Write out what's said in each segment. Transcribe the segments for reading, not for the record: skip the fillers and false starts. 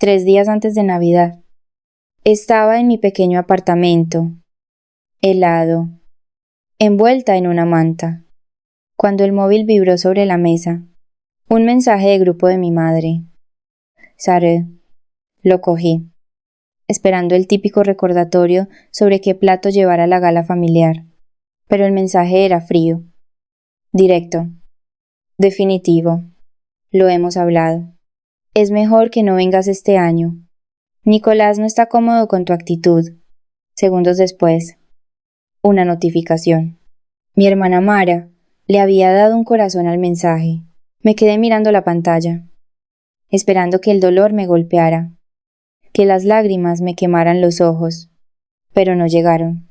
3 días antes de Navidad. Estaba en mi pequeño apartamento, helado, envuelta en una manta, cuando el móvil vibró sobre la mesa. Un mensaje de grupo de mi madre. Saré. Lo cogí, esperando el típico recordatorio sobre qué plato llevar a la gala familiar. Pero el mensaje era frío, directo, definitivo. Lo hemos hablado. Es mejor que no vengas este año. Nicolás no está cómodo con tu actitud. Segundos después, una notificación. Mi hermana Mara le había dado un corazón al mensaje. Me quedé mirando la pantalla, esperando que el dolor me golpeara, que las lágrimas me quemaran los ojos, pero no llegaron.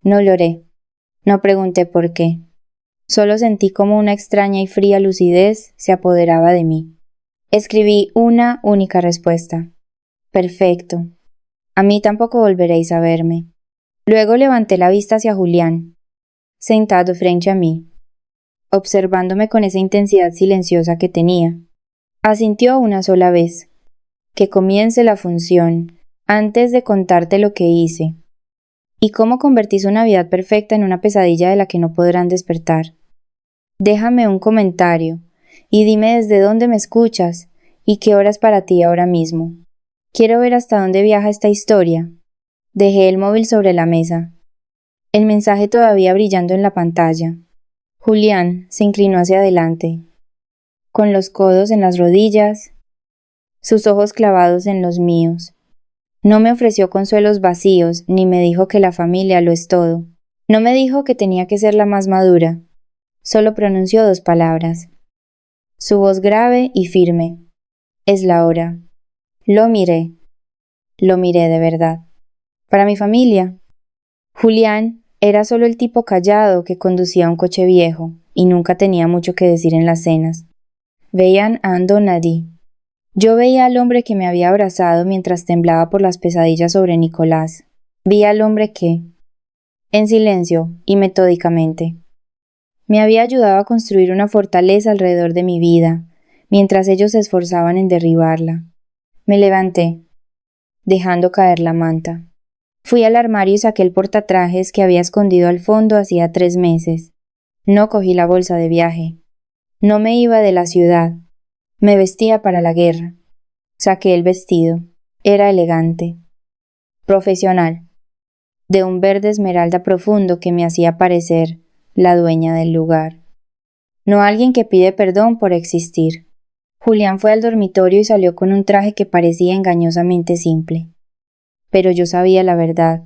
No lloré, no pregunté por qué. Solo sentí como una extraña y fría lucidez se apoderaba de mí. Escribí una única respuesta. Perfecto. A mí tampoco volveréis a verme. Luego levanté la vista hacia Julián, sentado frente a mí, observándome con esa intensidad silenciosa que tenía. Asintió una sola vez. Que comience la función, antes de contarte lo que hice. Y cómo convertí su Navidad perfecta en una pesadilla de la que no podrán despertar. Déjame un comentario, y dime desde dónde me escuchas, y qué hora es para ti ahora mismo. Quiero ver hasta dónde viaja esta historia. Dejé el móvil sobre la mesa. El mensaje todavía brillando en la pantalla. Julián se inclinó hacia adelante, con los codos en las rodillas, sus ojos clavados en los míos. No me ofreció consuelos vacíos, ni me dijo que la familia lo es todo. No me dijo que tenía que ser la más madura. Solo pronunció 2 palabras. Su voz grave y firme. Es la hora. Lo miré. Lo miré de verdad. Para mi familia, Julián era solo el tipo callado que conducía un coche viejo y nunca tenía mucho que decir en las cenas. Veían a Andonadi. Yo veía al hombre que me había abrazado mientras temblaba por las pesadillas sobre Nicolás. Vi al hombre que, en silencio y metódicamente, me había ayudado a construir una fortaleza alrededor de mi vida, mientras ellos se esforzaban en derribarla. Me levanté, dejando caer la manta. Fui al armario y saqué el portatrajes que había escondido al fondo hacía 3 meses. No cogí la bolsa de viaje. No me iba de la ciudad. Me vestía para la guerra. Saqué el vestido. Era elegante. Profesional. De un verde esmeralda profundo que me hacía parecer la dueña del lugar. No alguien que pide perdón por existir. Julián fue al dormitorio y salió con un traje que parecía engañosamente simple. Pero yo sabía la verdad.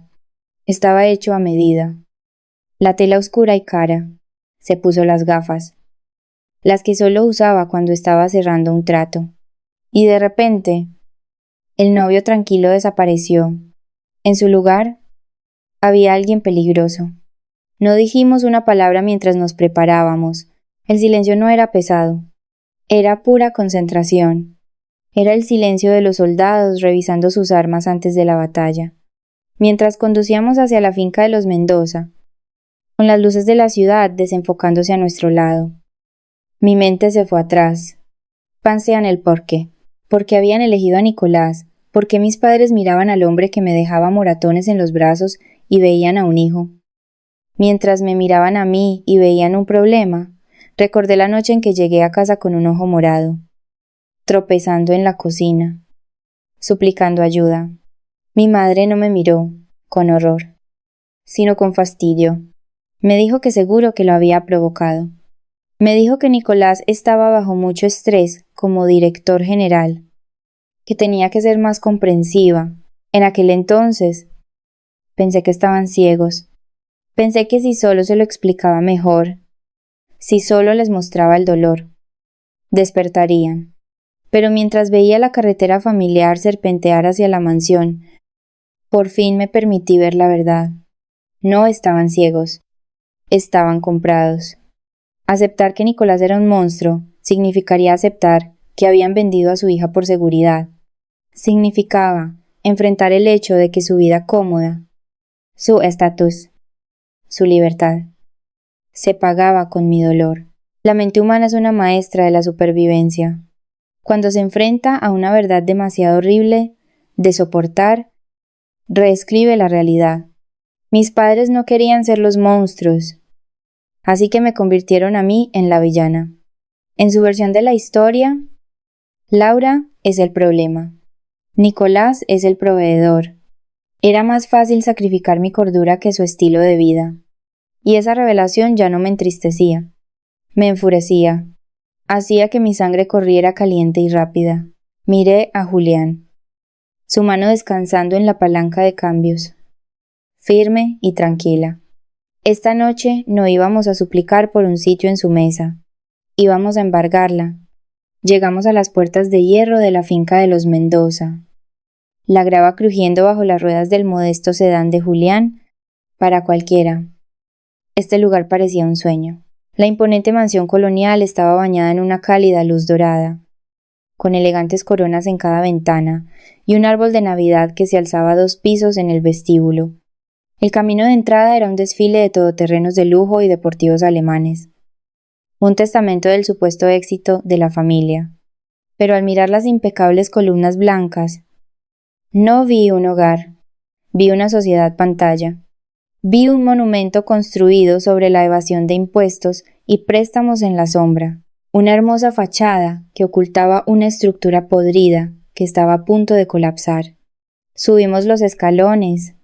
Estaba hecho a medida. La tela oscura y cara. Se puso las gafas. Las que solo usaba cuando estaba cerrando un trato. Y de repente, el novio tranquilo desapareció. En su lugar, había alguien peligroso. No dijimos una palabra mientras nos preparábamos. El silencio no era pesado. Era pura concentración. Era el silencio de los soldados revisando sus armas antes de la batalla. Mientras conducíamos hacia la finca de los Mendoza, con las luces de la ciudad desenfocándose a nuestro lado. Mi mente se fue atrás. Pensé en el porqué. ¿Por qué habían elegido a Nicolás? ¿Por qué mis padres miraban al hombre que me dejaba moratones en los brazos y veían a un hijo? Mientras me miraban a mí y veían un problema, recordé la noche en que llegué a casa con un ojo morado, tropezando en la cocina, suplicando ayuda. Mi madre no me miró con horror, sino con fastidio. Me dijo que seguro que lo había provocado. Me dijo que Nicolás estaba bajo mucho estrés como director general, que tenía que ser más comprensiva. En aquel entonces, pensé que estaban ciegos. Pensé que si solo se lo explicaba mejor, si solo les mostraba el dolor, despertarían. Pero mientras veía la carretera familiar serpentear hacia la mansión, por fin me permití ver la verdad. No estaban ciegos, estaban comprados. Aceptar que Nicolás era un monstruo significaría aceptar que habían vendido a su hija por seguridad. Significaba enfrentar el hecho de que su vida cómoda, su estatus, su libertad, se pagaba con mi dolor. La mente humana es una maestra de la supervivencia. Cuando se enfrenta a una verdad demasiado horrible de soportar, reescribe la realidad. Mis padres no querían ser los monstruos, así que me convirtieron a mí en la villana. En su versión de la historia, Laura es el problema. Nicolás es el proveedor. Era más fácil sacrificar mi cordura que su estilo de vida. Y esa revelación ya no me entristecía. Me enfurecía. Hacía que mi sangre corriera caliente y rápida. Miré a Julián, su mano descansando en la palanca de cambios, firme y tranquila. Esta noche no íbamos a suplicar por un sitio en su mesa. Íbamos a embargarla. Llegamos a las puertas de hierro de la finca de los Mendoza. La grava crujiendo bajo las ruedas del modesto sedán de Julián, para cualquiera. Este lugar parecía un sueño. La imponente mansión colonial estaba bañada en una cálida luz dorada, con elegantes coronas en cada ventana y un árbol de Navidad que se alzaba 2 pisos en el vestíbulo. El camino de entrada era un desfile de todoterrenos de lujo y deportivos alemanes, un testamento del supuesto éxito de la familia. Pero al mirar las impecables columnas blancas, no vi un hogar, vi una sociedad pantalla. Vi un monumento construido sobre la evasión de impuestos y préstamos en la sombra, una hermosa fachada que ocultaba una estructura podrida que estaba a punto de colapsar. Subimos los escalones,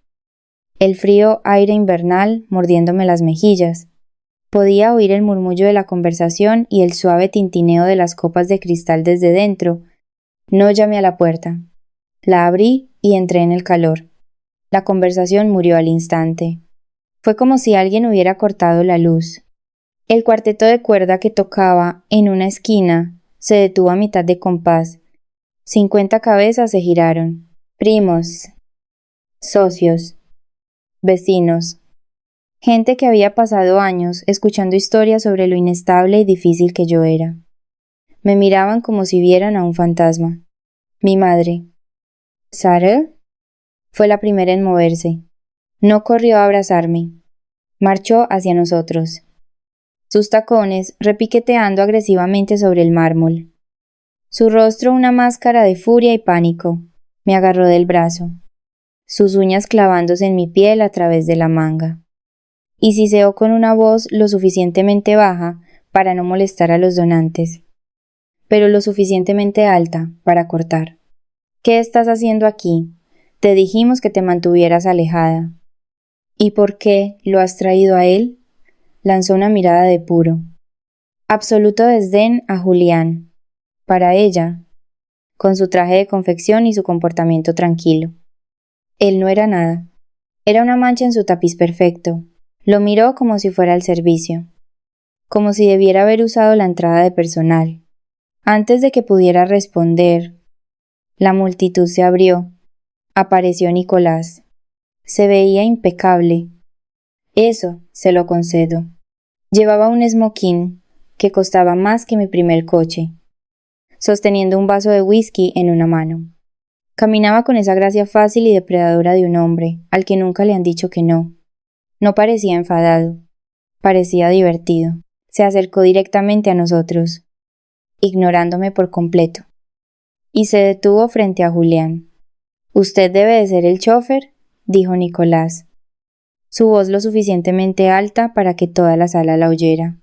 el frío aire invernal mordiéndome las mejillas. Podía oír el murmullo de la conversación y el suave tintineo de las copas de cristal desde dentro. No llamé a la puerta. La abrí y entré en el calor. La conversación murió al instante. Fue como si alguien hubiera cortado la luz. El cuarteto de cuerda que tocaba en una esquina se detuvo a mitad de compás. 50 cabezas se giraron. Primos, socios, vecinos. Gente que había pasado años escuchando historias sobre lo inestable y difícil que yo era. Me miraban como si vieran a un fantasma. Mi madre, Sara, fue la primera en moverse. No corrió a abrazarme. Marchó hacia nosotros, sus tacones repiqueteando agresivamente sobre el mármol. Su rostro una máscara de furia y pánico. Me agarró del brazo, sus uñas clavándose en mi piel a través de la manga. Y siseó con una voz lo suficientemente baja para no molestar a los donantes, pero lo suficientemente alta para cortar. ¿Qué estás haciendo aquí? Te dijimos que te mantuvieras alejada. ¿Y por qué lo has traído a él? Lanzó una mirada de puro, absoluto desdén a Julián, para ella, con su traje de confección y su comportamiento tranquilo. Él no era nada. Era una mancha en su tapiz perfecto. Lo miró como si fuera al servicio, como si debiera haber usado la entrada de personal. Antes de que pudiera responder, la multitud se abrió. Apareció Nicolás. Se veía impecable. Eso se lo concedo. Llevaba un smoking que costaba más que mi primer coche, sosteniendo un vaso de whisky en una mano. Caminaba con esa gracia fácil y depredadora de un hombre al que nunca le han dicho que no. No parecía enfadado, parecía divertido. Se acercó directamente a nosotros, ignorándome por completo, y se detuvo frente a Julián. «Usted debe de ser el chofer», dijo Nicolás, su voz lo suficientemente alta para que toda la sala la oyera.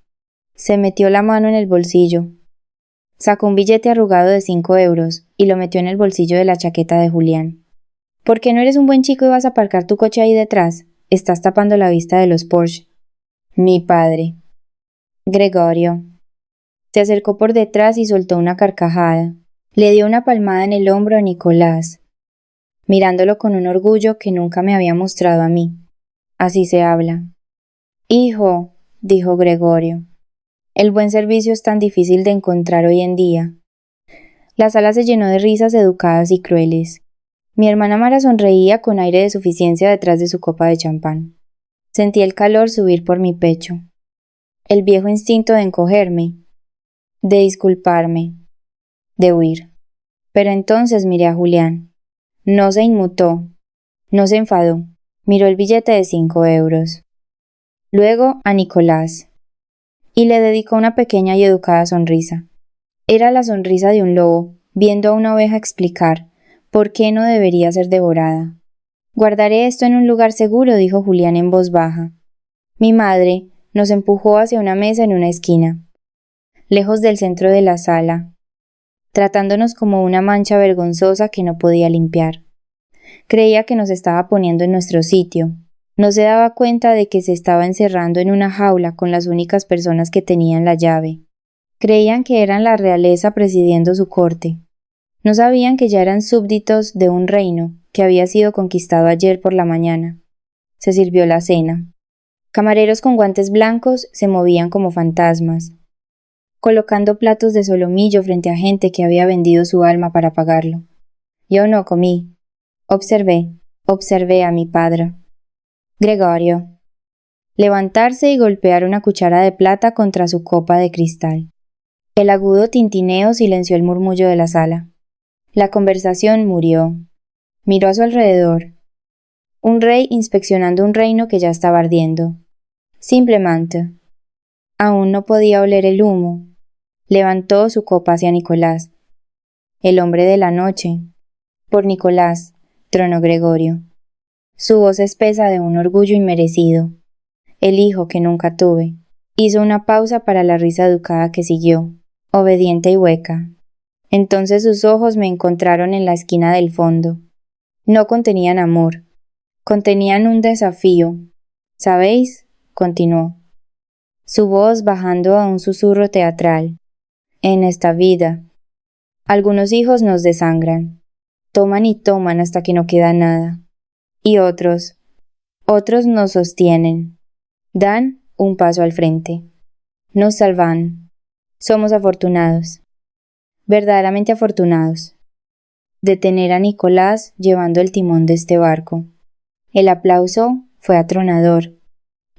Se metió la mano en el bolsillo. Sacó un billete arrugado de 5 euros y lo metió en el bolsillo de la chaqueta de Julián. «¿Por qué no eres un buen chico y vas a aparcar tu coche ahí detrás? Estás tapando la vista de los Porsche». «Mi padre». «Gregorio». Se acercó por detrás y soltó una carcajada. Le dio una palmada en el hombro a Nicolás, mirándolo con un orgullo que nunca me había mostrado a mí. Así se habla. «Hijo», dijo Gregorio, «el buen servicio es tan difícil de encontrar hoy en día». La sala se llenó de risas educadas y crueles. Mi hermana Mara sonreía con aire de suficiencia detrás de su copa de champán. Sentí el calor subir por mi pecho. El viejo instinto de encogerme, de disculparme, de huir. Pero entonces miré a Julián. No se inmutó, no se enfadó. Miró el billete de 5 euros. Luego a Nicolás, y le dedicó una pequeña y educada sonrisa. Era la sonrisa de un lobo, viendo a una oveja explicar por qué no debería ser devorada. Guardaré esto en un lugar seguro, dijo Julián en voz baja. Mi madre nos empujó hacia una mesa en una esquina, lejos del centro de la sala, tratándonos como una mancha vergonzosa que no podía limpiar. Creía que nos estaba poniendo en nuestro sitio. No se daba cuenta de que se estaba encerrando en una jaula con las únicas personas que tenían la llave. Creían que eran la realeza presidiendo su corte. No sabían que ya eran súbditos de un reino que había sido conquistado ayer por la mañana. Se sirvió la cena. Camareros con guantes blancos se movían como fantasmas, colocando platos de solomillo frente a gente que había vendido su alma para pagarlo. Yo no comí. Observé a mi padre. Gregorio. Levantarse y golpear una cuchara de plata contra su copa de cristal. El agudo tintineo silenció el murmullo de la sala. La conversación murió. Miró a su alrededor. Un rey inspeccionando un reino que ya estaba ardiendo. Simplemente. Aún no podía oler el humo. Levantó su copa hacia Nicolás. El hombre de la noche. Por Nicolás, tronó Gregorio. Su voz espesa de un orgullo inmerecido. El hijo que nunca tuve. Hizo una pausa para la risa educada que siguió, obediente y hueca. Entonces sus ojos me encontraron en la esquina del fondo. No contenían amor, contenían un desafío. ¿Sabéis? Continuó, su voz bajando a un susurro teatral. En esta vida, algunos hijos nos desangran, toman y toman hasta que no queda nada. Y otros nos sostienen, dan un paso al frente, nos salvan. Somos afortunados, verdaderamente afortunados, de tener a Nicolás llevando el timón de este barco. El aplauso fue atronador.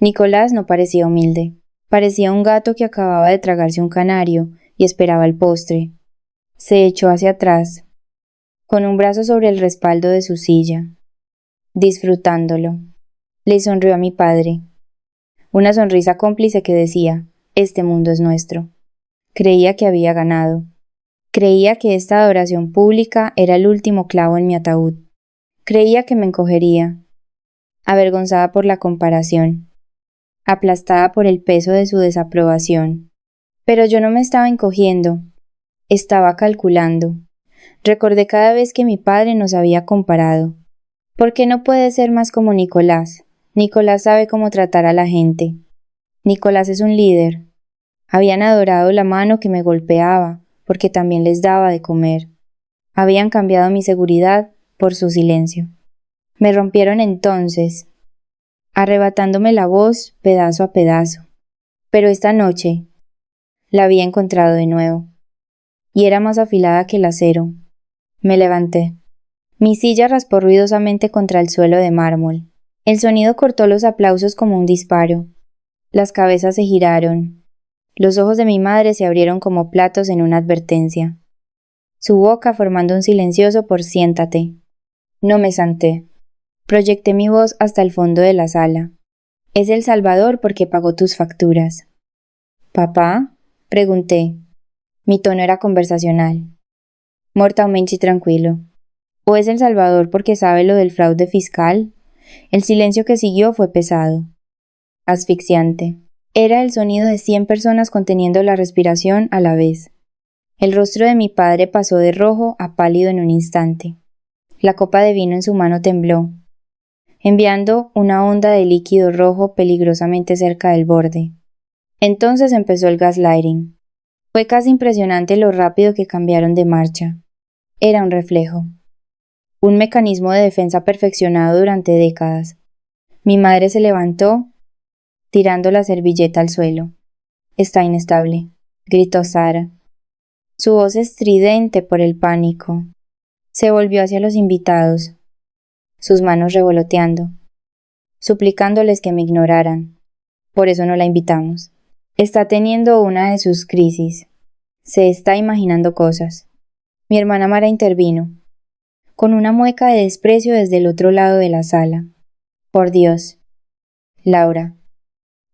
Nicolás no parecía humilde, parecía un gato que acababa de tragarse un canario y esperaba el postre. Se echó hacia atrás, con un brazo sobre el respaldo de su silla, disfrutándolo. Le sonrió a mi padre, una sonrisa cómplice que decía, este mundo es nuestro. Creía que había ganado. Creía que esta adoración pública era el último clavo en mi ataúd. Creía que me encogería, avergonzada por la comparación, aplastada por el peso de su desaprobación. Pero yo no me estaba encogiendo, estaba calculando. Recordé cada vez que mi padre nos había comparado. ¿Por qué no puede ser más como Nicolás? Nicolás sabe cómo tratar a la gente. Nicolás es un líder. Habían adorado la mano que me golpeaba, porque también les daba de comer. Habían cambiado mi seguridad por su silencio. Me rompieron entonces, arrebatándome la voz pedazo a pedazo. Pero esta noche la había encontrado de nuevo, y era más afilada que el acero. Me levanté. Mi silla raspó ruidosamente contra el suelo de mármol. El sonido cortó los aplausos como un disparo. Las cabezas se giraron. Los ojos de mi madre se abrieron como platos en una advertencia. Su boca formando un silencioso por siéntate. No me santé. Proyecté mi voz hasta el fondo de la sala. Es El Salvador porque pagó tus facturas. ¿Papá? Pregunté. Mi tono era conversacional. Mortalmente tranquilo. ¿O es El Salvador porque sabe lo del fraude fiscal? El silencio que siguió fue pesado, asfixiante. Era el sonido de 100 personas conteniendo la respiración a la vez. El rostro de mi padre pasó de rojo a pálido en un instante. La copa de vino en su mano tembló, enviando una onda de líquido rojo peligrosamente cerca del borde. Entonces empezó el gaslighting. Fue casi impresionante lo rápido que cambiaron de marcha. Era un reflejo. Un mecanismo de defensa perfeccionado durante décadas. Mi madre se levantó, tirando la servilleta al suelo. Está inestable, gritó Sara. Su voz estridente por el pánico. Se volvió hacia los invitados, sus manos revoloteando, suplicándoles que me ignoraran. Por eso no la invitamos. Está teniendo una de sus crisis. Se está imaginando cosas. Mi hermana Mara intervino, con una mueca de desprecio desde el otro lado de la sala. Por Dios. Laura,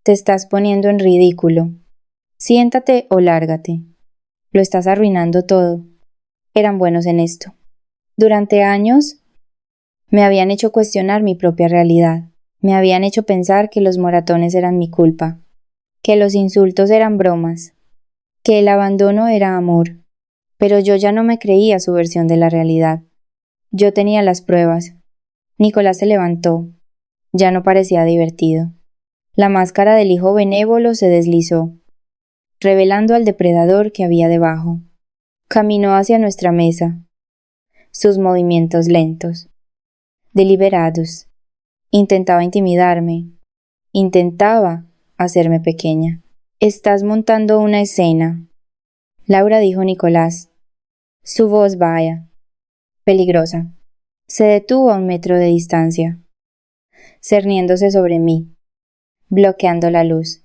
te estás poniendo en ridículo. Siéntate o lárgate. Lo estás arruinando todo. Eran buenos en esto. Durante años me habían hecho cuestionar mi propia realidad. Me habían hecho pensar que los moratones eran mi culpa, que los insultos eran bromas, que el abandono era amor. Pero yo ya no me creía su versión de la realidad. Yo tenía las pruebas. Nicolás se levantó. Ya no parecía divertido. La máscara del hijo benévolo se deslizó, revelando al depredador que había debajo. Caminó hacia nuestra mesa. Sus movimientos lentos, deliberados. Intentaba intimidarme. Intentaba hacerme pequeña. Estás montando una escena, Laura, dijo Nicolás. Su voz vaya, peligrosa. Se detuvo a 1 metro de distancia, cerniéndose sobre mí, bloqueando la luz.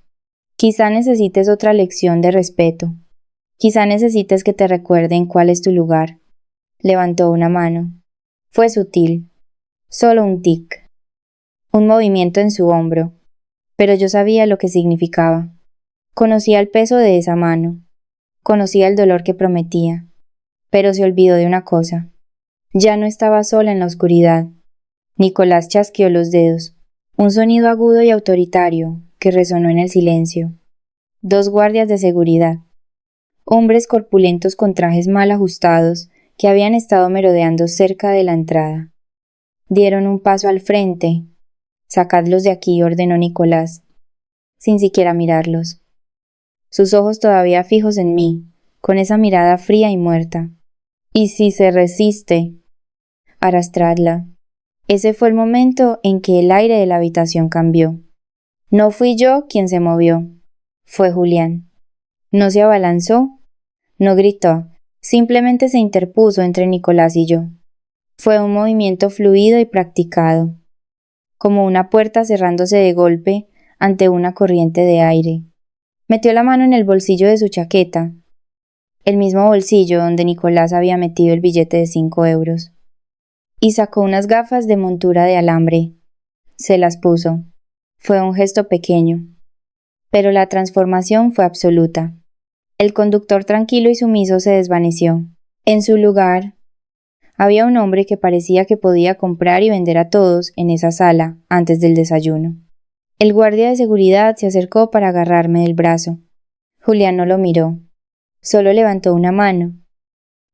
Quizá necesites otra lección de respeto. Quizá necesites que te recuerden cuál es tu lugar. Levantó una mano. Fue sutil, solo un tic, un movimiento en su hombro, pero yo sabía lo que significaba. Conocía el peso de esa mano, conocía el dolor que prometía, pero se olvidó de una cosa. Ya no estaba sola en la oscuridad. Nicolás chasqueó los dedos, un sonido agudo y autoritario que resonó en el silencio. 2 guardias de seguridad, hombres corpulentos con trajes mal ajustados que habían estado merodeando cerca de la entrada. Dieron un paso al frente. Sacadlos de aquí, ordenó Nicolás, sin siquiera mirarlos. Sus ojos todavía fijos en mí, con esa mirada fría y muerta. Y si se resiste, arrastradla. Ese fue el momento en que el aire de la habitación cambió. No fui yo quien se movió, fue Julián. No se abalanzó, no gritó, simplemente se interpuso entre Nicolás y yo. Fue un movimiento fluido y practicado, como una puerta cerrándose de golpe ante una corriente de aire. Metió la mano en el bolsillo de su chaqueta, el mismo bolsillo donde Nicolás había metido el billete de 5 euros, y sacó unas gafas de montura de alambre. Se las puso. Fue un gesto pequeño, pero la transformación fue absoluta. El conductor tranquilo y sumiso se desvaneció. En su lugar, había un hombre que parecía que podía comprar y vender a todos en esa sala antes del desayuno. El guardia de seguridad se acercó para agarrarme del brazo. Julián no lo miró, solo levantó una mano,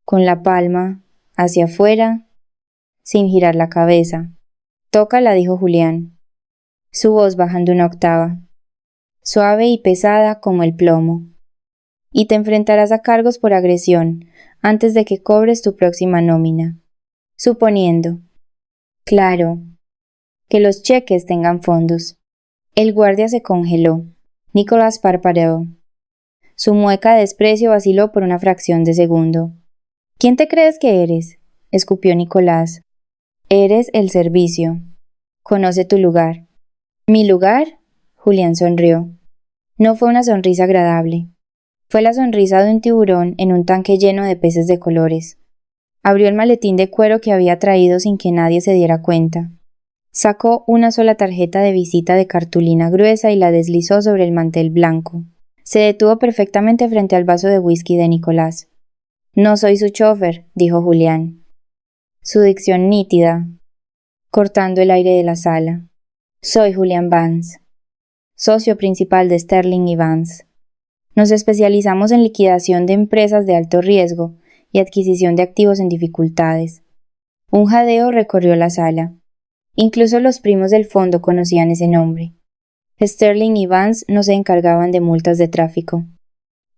con la palma hacia afuera, sin girar la cabeza. Tócala, dijo Julián, su voz bajando 1 octava, suave y pesada como el plomo. Y te enfrentarás a cargos por agresión antes de que cobres tu próxima nómina. Suponiendo, claro, que los cheques tengan fondos. El guardia se congeló. Nicolás parpadeó. Su mueca de desprecio vaciló por una fracción de segundo. ¿Quién te crees que eres?, escupió Nicolás. Eres el servicio. Conoce tu lugar. ¿Mi lugar? Julián sonrió. No fue una sonrisa agradable. Fue la sonrisa de un tiburón en un tanque lleno de peces de colores. Abrió el maletín de cuero que había traído sin que nadie se diera cuenta. Sacó una sola tarjeta de visita de cartulina gruesa y la deslizó sobre el mantel blanco. Se detuvo perfectamente frente al vaso de whisky de Nicolás. No soy su chofer, dijo Julián. Su dicción nítida, cortando el aire de la sala. Soy Julián Vance, socio principal de Sterling y Vance. Nos especializamos en liquidación de empresas de alto riesgo y adquisición de activos en dificultades. Un jadeo recorrió la sala. Incluso los primos del fondo conocían ese nombre. Sterling y Vance no se encargaban de multas de tráfico.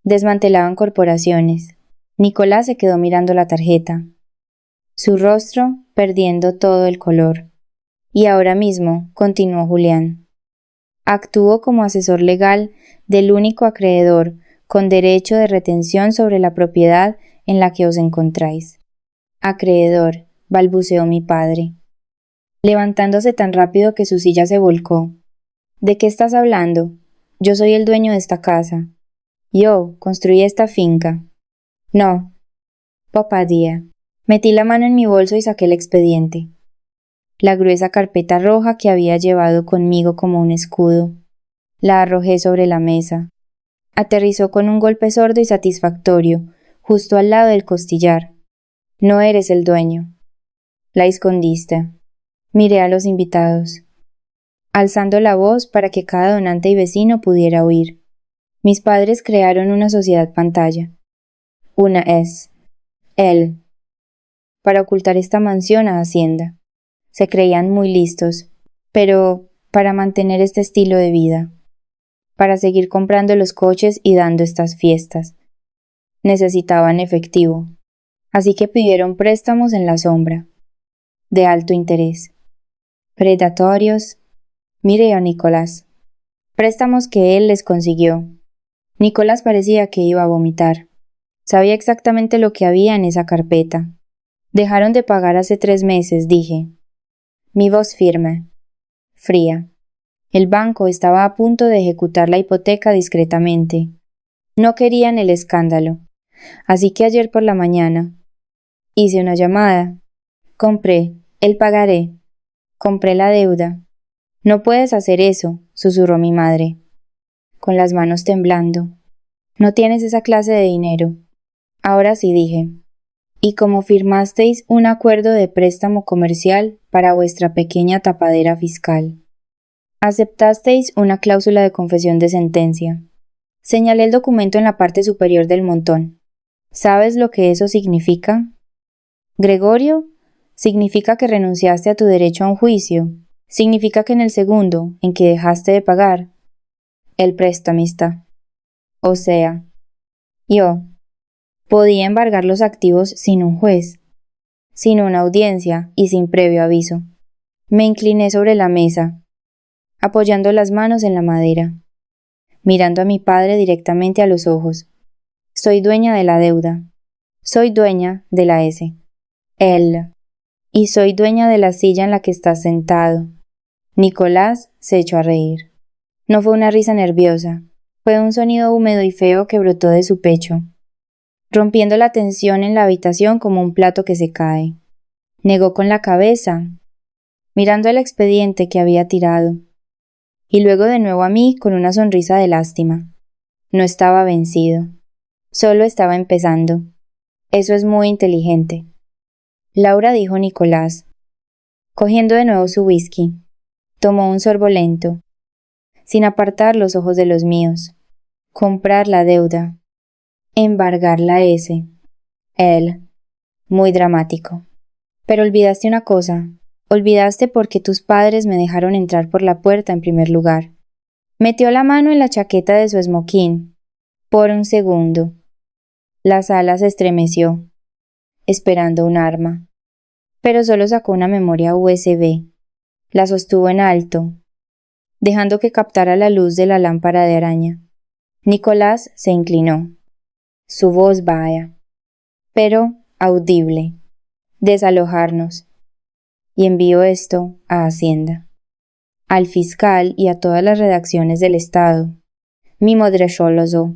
Desmantelaban corporaciones. Nicolás se quedó mirando la tarjeta, su rostro perdiendo todo el color. Y ahora mismo, continuó Julián, actúo como asesor legal del único acreedor con derecho de retención sobre la propiedad en la que os encontráis. Acreedor, balbuceó mi padre, levantándose tan rápido que su silla se volcó. ¿De qué estás hablando? Yo soy el dueño de esta casa. Yo construí esta finca. No. Papadía. Metí la mano en mi bolso y saqué el expediente. La gruesa carpeta roja que había llevado conmigo como un escudo. La arrojé sobre la mesa. Aterrizó con un golpe sordo y satisfactorio, justo al lado del costillar. No eres el dueño. La escondiste. Miré a los invitados, alzando la voz para que cada donante y vecino pudiera oír. Mis padres crearon una sociedad pantalla. Una es él, para ocultar esta mansión a Hacienda. Se creían muy listos, pero para mantener este estilo de vida, para seguir comprando los coches y dando estas fiestas. Necesitaban efectivo, así que pidieron préstamos en la sombra, de alto interés. Predatorios. Miré a Nicolás. Préstamos que él les consiguió. Nicolás parecía que iba a vomitar. Sabía exactamente lo que había en esa carpeta. Dejaron de pagar hace 3 meses, dije. Mi voz firme, fría. El banco estaba a punto de ejecutar la hipoteca discretamente. No querían el escándalo. Así que ayer por la mañana hice una llamada. Compré el pagaré. Compré la deuda. No puedes hacer eso, susurró mi madre, con las manos temblando. No tienes esa clase de dinero. Ahora sí, dije. Y como firmasteis un acuerdo de préstamo comercial para vuestra pequeña tapadera fiscal. Aceptasteis una cláusula de confesión de sentencia. Señalé el documento en la parte superior del montón. ¿Sabes lo que eso significa? Gregorio, significa que renunciaste a tu derecho a un juicio. Significa que en el segundo, en que dejaste de pagar, el prestamista, o sea, yo, podía embargar los activos sin un juez, sin una audiencia y sin previo aviso. Me incliné sobre la mesa, apoyando las manos en la madera, mirando a mi padre directamente a los ojos. Soy dueña de la deuda. Soy dueña de la S. Él. Y soy dueña de la silla en la que estás sentado. Nicolás se echó a reír. No fue una risa nerviosa, fue un sonido húmedo y feo que brotó de su pecho, rompiendo la tensión en la habitación como un plato que se cae. Negó con la cabeza, mirando el expediente que había tirado, y luego de nuevo a mí con una sonrisa de lástima. No estaba vencido, solo estaba empezando. Eso es muy inteligente. Laura, dijo Nicolás, cogiendo de nuevo su whisky. Tomó un sorbo lento, sin apartar los ojos de los míos. Comprar la deuda. Embargar la S. Él. Muy dramático. Pero olvidaste una cosa. Olvidaste porque tus padres me dejaron entrar por la puerta en primer lugar. Metió la mano en la chaqueta de su esmoquín. Por un segundo. La sala se estremeció, esperando un arma. Pero solo sacó una memoria USB. La sostuvo en alto, dejando que captara la luz de la lámpara de araña. Nicolás se inclinó. Su voz baja, pero audible. Desalojarnos. Y envió esto a Hacienda, al fiscal y a todas las redacciones del Estado. Mi madre solozó.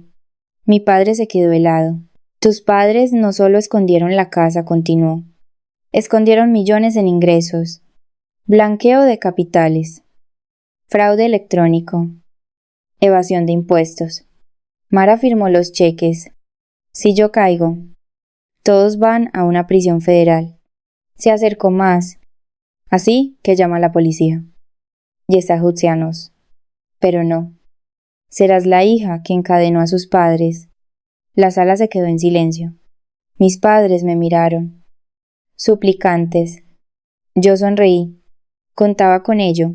Mi padre se quedó helado. Tus padres no solo escondieron la casa, continuó. Escondieron millones en ingresos. Blanqueo de capitales. Fraude electrónico. Evasión de impuestos. Mara firmó los cheques. Si yo caigo, todos van a una prisión federal. Se acercó más, así que llama a la policía. Y está Jutsianos. Pero no. Serás la hija que encadenó a sus padres. La sala se quedó en silencio. Mis padres me miraron. Suplicantes. Yo sonreí. Contaba con ello.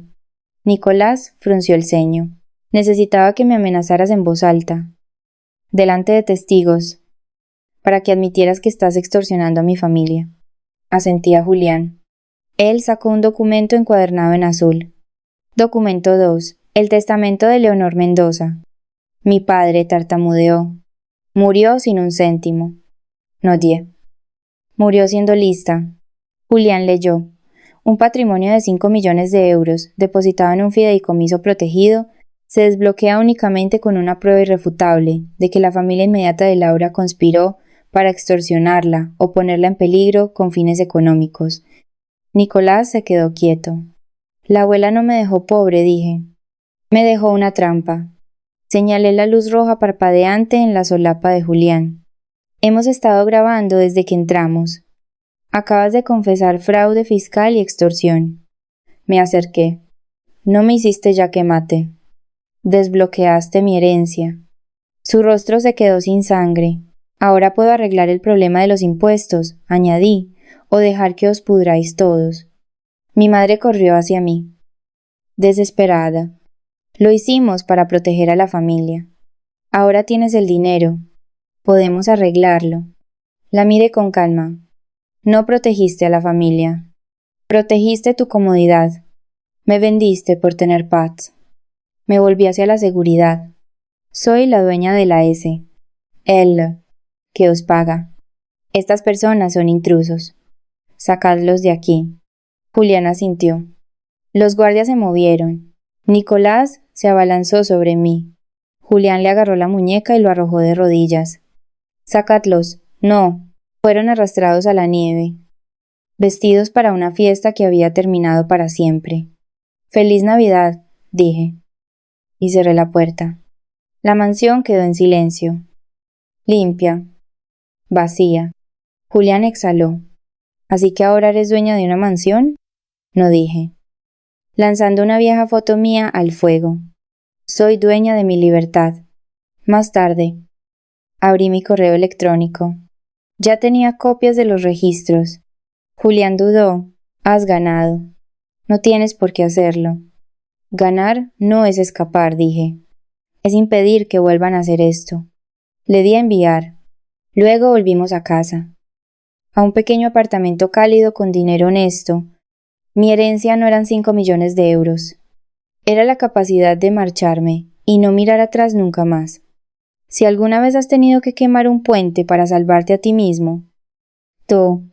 Nicolás frunció el ceño. Necesitaba que me amenazaras en voz alta, delante de testigos, para que admitieras que estás extorsionando a mi familia. Asentía Julián. Él sacó un documento encuadernado en azul. Documento 2. El testamento de Leonor Mendoza. Mi padre tartamudeó. Murió sin un céntimo. Nodié. Murió siendo lista. Julián leyó. Un patrimonio de 5 millones de euros, depositado en un fideicomiso protegido, se desbloquea únicamente con una prueba irrefutable de que la familia inmediata de Laura conspiró para extorsionarla o ponerla en peligro con fines económicos. Nicolás se quedó quieto. La abuela no me dejó pobre, dije. Me dejó una trampa. Señalé la luz roja parpadeante en la solapa de Julián. Hemos estado grabando desde que entramos. Acabas de confesar fraude fiscal y extorsión. Me acerqué. No me hiciste jaque mate. Desbloqueaste mi herencia. Su rostro se quedó sin sangre. Ahora puedo arreglar el problema de los impuestos, añadí, o dejar que os pudráis todos. Mi madre corrió hacia mí, desesperada. Lo hicimos para proteger a la familia. Ahora tienes el dinero. Podemos arreglarlo. La miré con calma. No protegiste a la familia. Protegiste tu comodidad. Me vendiste por tener paz. Me volví hacia la seguridad. Soy la dueña de la S. Él, que os paga. Estas personas son intrusos. Sacadlos de aquí. Julián asintió. Los guardias se movieron. Nicolás se abalanzó sobre mí. Julián le agarró la muñeca y lo arrojó de rodillas. Sacadlos. No. Fueron arrastrados a la nieve. Vestidos para una fiesta que había terminado para siempre. Feliz Navidad, dije. Y cerré la puerta. La mansión quedó en silencio. Limpia. Vacía. Julián exhaló. ¿Así que ahora eres dueña de una mansión? No dije. Lanzando una vieja foto mía al fuego. Soy dueña de mi libertad. Más tarde. Abrí mi correo electrónico. Ya tenía copias de los registros. Julián dudó. Has ganado. No tienes por qué hacerlo. Ganar no es escapar, dije. Es impedir que vuelvan a hacer esto. Le di a enviar. Luego volvimos a casa. A un pequeño apartamento cálido con dinero honesto. Mi herencia no eran 5 millones de euros. Era la capacidad de marcharme y no mirar atrás nunca más. Si alguna vez has tenido que quemar un puente para salvarte a ti mismo, tú